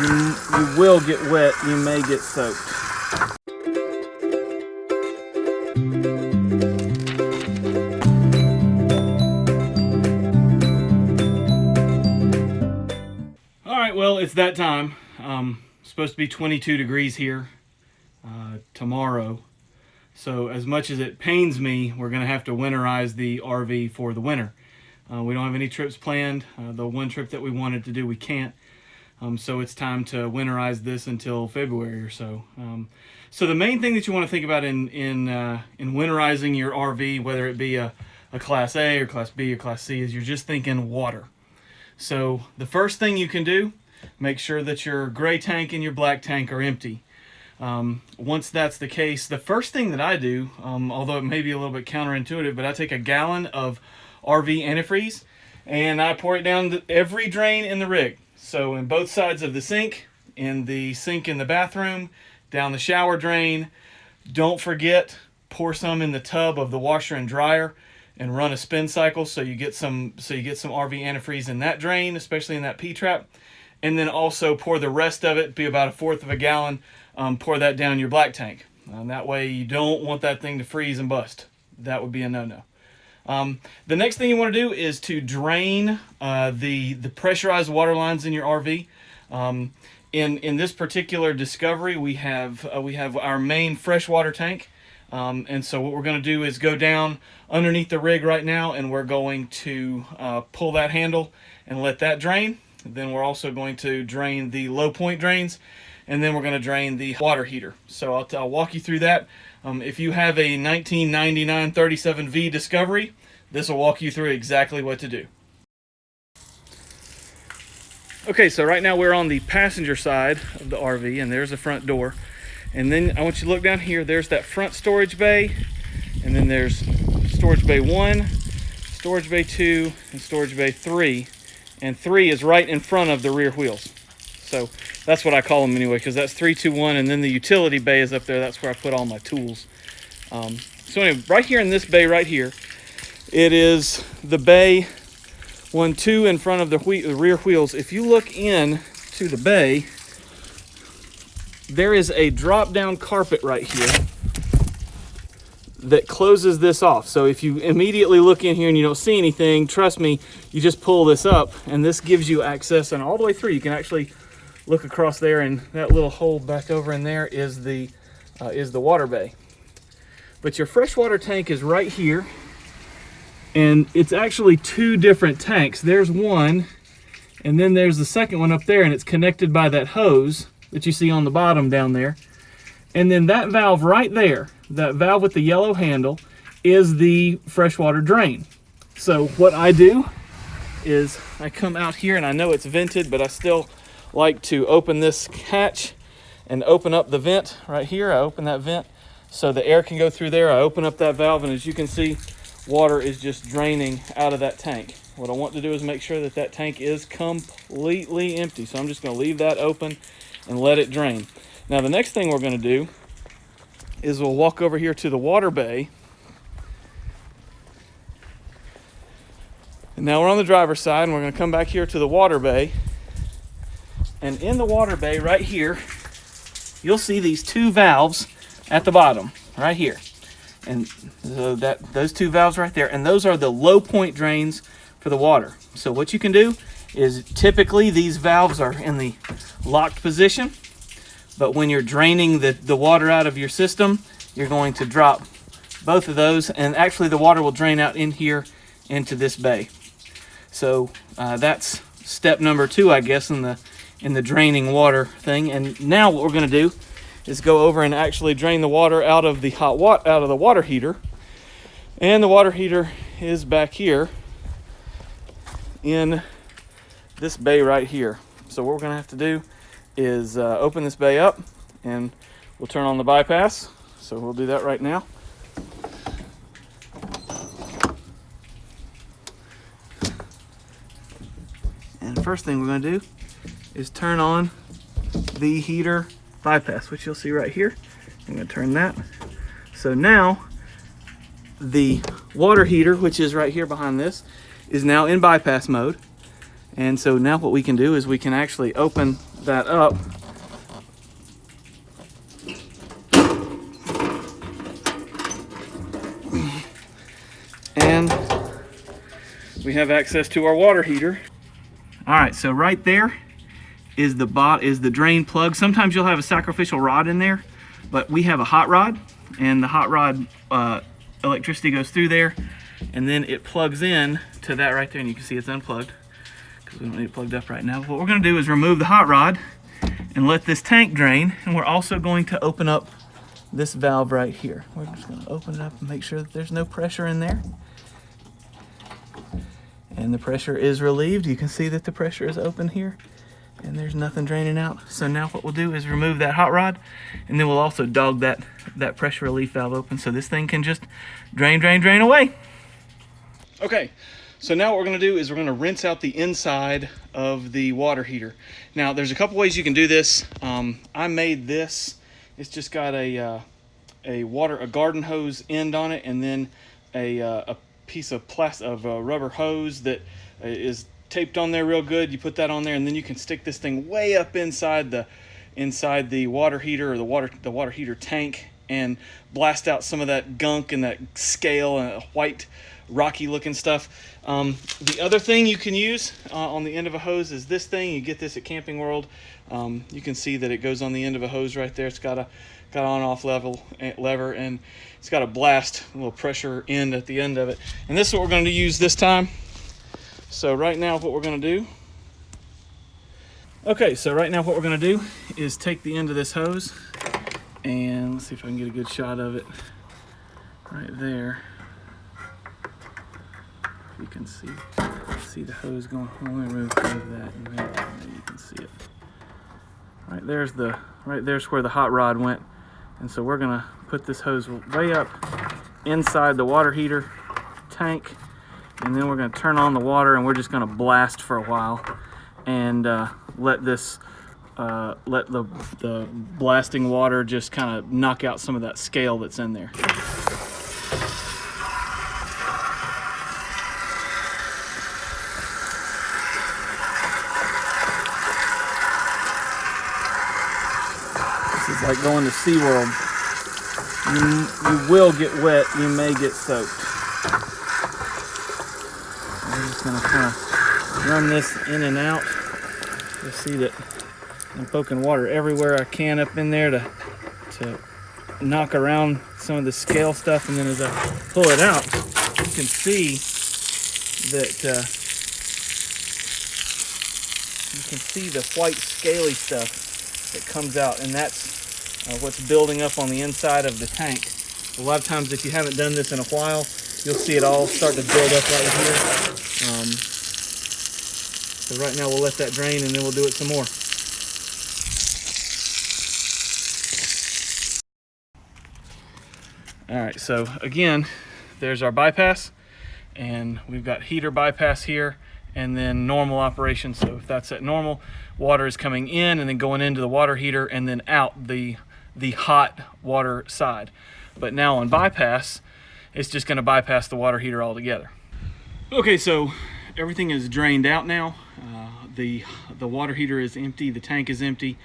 you will get wet, you may get soaked. All right, well, it's that time. It's supposed to be 22 degrees here tomorrow. So as much as it pains me, we're gonna have to winterize the RV for the winter. We don't have any trips planned. The one trip that we wanted to do, we can't. So it's time to winterize this until February or so. So the main thing that you want to think about in winterizing your RV, whether it be a Class A or Class B or Class C, is you're just thinking water. So the first thing you can do, make sure that your gray tank and your black tank are empty. Once that's the case, the first thing that I do, although it may be a little bit counterintuitive, but I take a gallon of RV Antifreeze and I pour it down every drain in the rig. So in both sides of the sink, in the sink in the bathroom, down the shower drain. Don't forget, pour some in the tub of the washer and dryer and run a spin cycle so you get some RV antifreeze in that drain, especially in that P-trap. And then also pour the rest of it, be about 1/4 of a gallon, pour that down your black tank. And that way you don't want that thing to freeze and bust. That would be a no-no. The next thing you want to do is to drain the pressurized water lines in your RV. In this particular discovery, we have our main freshwater tank, and so what we're going to do is go down underneath the rig right now, and we're going to pull that handle and let that drain. Then we're also going to drain the low point drains, and then we're going to drain the water heater. So I'll walk you through that. If you have a 1999 37V Discovery, this will walk you through exactly what to do. Okay, so right now we're on the passenger side of the RV, and there's the front door. And then I want you to look down here. There's that front storage bay, and then there's storage bay 1, storage bay 2, and storage bay 3. And 3 is right in front of the rear wheels. So that's what I call them anyway, because that's 3, 2, 1, and then the utility bay is up there. That's where I put all my tools. So anyway, right here in this bay right here, it is the bay 1, 2 in front of the rear wheels. If you look in to the bay, there is a drop-down carpet right here that closes this off. So if you immediately look in here and you don't see anything, trust me, you just pull this up, and this gives you access, and all the way through you can actually look across there, and that little hole back over in there is the water bay. But your freshwater tank is right here, and it's actually 2 different tanks. There's one, and then there's the second one up there, and it's connected by that hose that you see on the bottom down there. And then that valve right there, that valve with the yellow handle, is the freshwater drain. So what I do is I come out here, and I know it's vented, but I still like to open this hatch and open up the vent right here. I open that vent so the air can go through there. I open up that valve, and as you can see, water is just draining out of that tank. What I want to do is make sure that that tank is completely empty. So I'm just going to leave that open and let it drain. Now the next thing we're going to do is we'll walk over here to the water bay. And now we're on the driver's side, and we're going to come back here to the water bay. And in the water bay right here, you'll see these 2 valves at the bottom right here. And so those 2 valves right there, and those are the low point drains for the water. So what you can do is, typically these valves are in the locked position, but when you're draining the water out of your system, you're going to drop both of those, and actually the water will drain out in here into this bay. So that's step number 2, I guess, in the draining water thing. And now what we're going to do is go over and actually drain the water out of the out of the water heater. And the water heater is back here in this bay right here. So what we're going to have to do is open this bay up, and we'll turn on the bypass. So we'll do that right now. And the first thing we're going to do is turn on the heater bypass, which you'll see right here. I'm going to turn that. So now the water heater, which is right here behind this, is now in bypass mode. And so now what we can do is we can actually open that up. And we have access to our water heater. All right, so right there is the drain plug. Sometimes you'll have a sacrificial rod in there, but we have a hot rod, and the hot rod electricity goes through there, and then it plugs in to that right there, and you can see it's unplugged because we don't need it plugged up right now. What we're going to do is remove the hot rod and let this tank drain, and we're also going to open up this valve right here. We're just going to open it up and make sure that there's no pressure in there. And the pressure is relieved. You can see that the pressure is open here and there's nothing draining out. So now what we'll do is remove that hot rod, and then we'll also dog that pressure relief valve open so this thing can just drain away. Okay, so now what we're gonna do is we're gonna rinse out the inside of the water heater. Now there's a couple ways you can do this. I made this. It's just got a garden hose end on it, and then a piece of rubber hose that is taped on there real good. You put that on there, and then you can stick this thing way up inside the water heater, or the water heater tank, and blast out some of that gunk and that scale and white rocky looking stuff. The other thing you can use on the end of a hose is this thing. You get this at Camping World. You can see that it goes on the end of a hose right there. It's got on-off lever, and it's got a blast, a little pressure end at the end of it. And this is what we're going to use this time. So right now what we're going to do, is take the end of this hose, and let's see if I can get a good shot of it right there. If you can see the hose going. Let me remove that, and maybe you can see it. Right there's where the hot rod went. And so we're gonna put this hose way up inside the water heater tank, and then we're gonna turn on the water, and we're just gonna blast for a while and let the blasting water just kind of knock out some of that scale that's in there. This is like going to SeaWorld. You will get wet, you may get soaked. I'm just gonna kind of run this in and out. You'll see that I'm poking water everywhere I can up in there to knock around some of the scale stuff, and then as I pull it out, you can see that you can see the white scaly stuff that comes out, and that's what's building up on the inside of the tank. A lot of times, if you haven't done this in a while, you'll see it all start to build up right here. So right now we'll let that drain, and then we'll do it some more. All right, so again, there's our bypass, and we've got heater bypass here, and then normal operation. So if that's at normal, water is coming in and then going into the water heater and then out the hot water side. But now on bypass, it's just going to bypass the water heater altogether. Okay, so everything is drained out now. The water heater is empty, the tank is empty.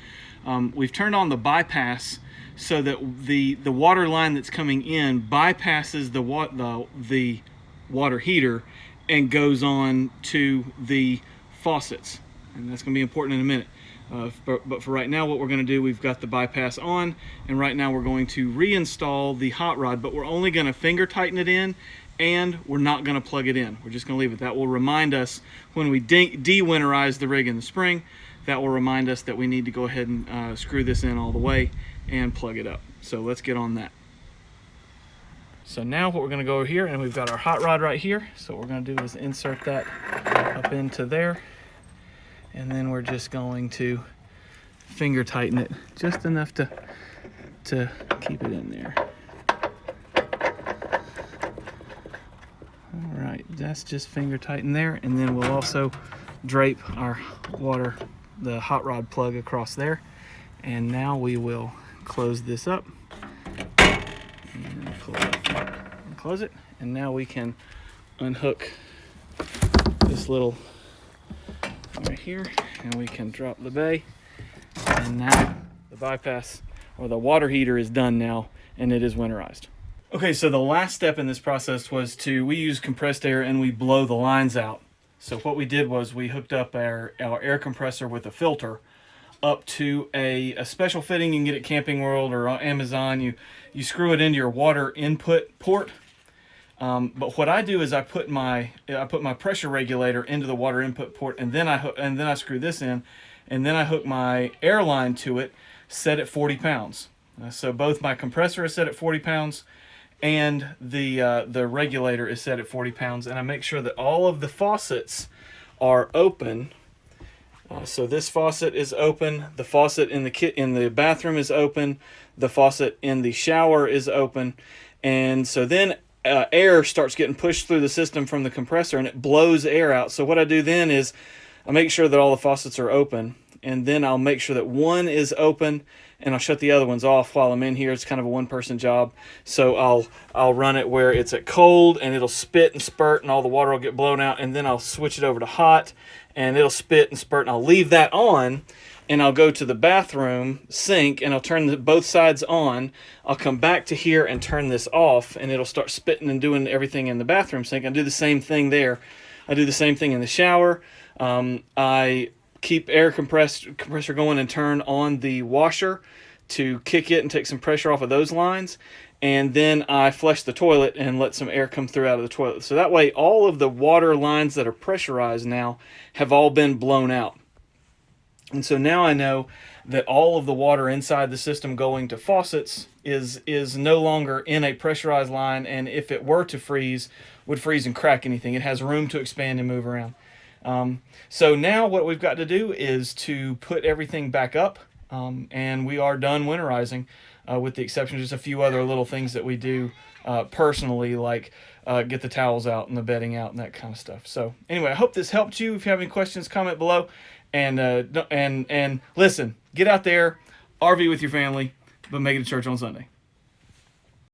We've turned on the bypass so that the water line that's coming in bypasses the water heater and goes on to the faucets, and that's going to be important in a minute. But for right now, what we're going to do, we've got the bypass on, and right now we're going to reinstall the hot rod, but we're only going to finger tighten it in, and we're not going to plug it in. We're just going to leave it. That will remind us when we de-winterize the rig in the spring, that will remind us that we need to go ahead and screw this in all the way and plug it up. So let's get on that. So now what we're going to go over here, and we've got our hot rod right here. So what we're going to do is insert that up into there, and then we're just going to finger tighten it just enough to keep it in there. All right, that's just finger tighten there, and then we'll also drape our the hot rod plug across there. And now we will close this up and close it, and now we can unhook this little right here, and we can drop the bay, And now the bypass or the water heater is done now, and it is winterized. Okay, so the last step in this process was we use compressed air and we blow the lines out. So what we did was we hooked up our air compressor with a filter up to a special fitting you can get at Camping World or on Amazon. You screw it into your water input port. But what I do is I put my pressure regulator into the water input port, and then I screw this in, and then I hook my air line to it, set at 40 pounds. So both my compressor is set at 40 pounds, and the regulator is set at 40 pounds, and I make sure that all of the faucets are open. So this faucet is open, the faucet in the bathroom is open, the faucet in the shower is open, and so then air starts getting pushed through the system from the compressor and it blows air out. So what I do then is I make sure that all the faucets are open, and then I'll make sure that one is open and I'll shut the other ones off while I'm in here. It's kind of a one-person job. So I'll run it where it's at cold and it'll spit and spurt and all the water will get blown out, and then I'll switch it over to hot and it'll spit and spurt, and I'll leave that on, and I'll go to the bathroom sink and I'll turn both sides on. I'll come back to here and turn this off, and it'll start spitting and doing everything in the bathroom sink. I do the same thing there. I do the same thing in the shower. I keep air compressor going and turn on the washer to kick it and take some pressure off of those lines, and then I flush the toilet and let some air come through out of the toilet. So that way all of the water lines that are pressurized now have all been blown out. And so now I know that all of the water inside the system going to faucets is no longer in a pressurized line, and if it were to freeze, would freeze and crack anything. It has room to expand and move around. So now what we've got to do is to put everything back up, and we are done winterizing, with the exception of just a few other little things that we do personally, like get the towels out and the bedding out and that kind of stuff. So anyway, I hope this helped you. If you have any questions, comment below. And listen, get out there, RV with your family, but make it to church on Sunday.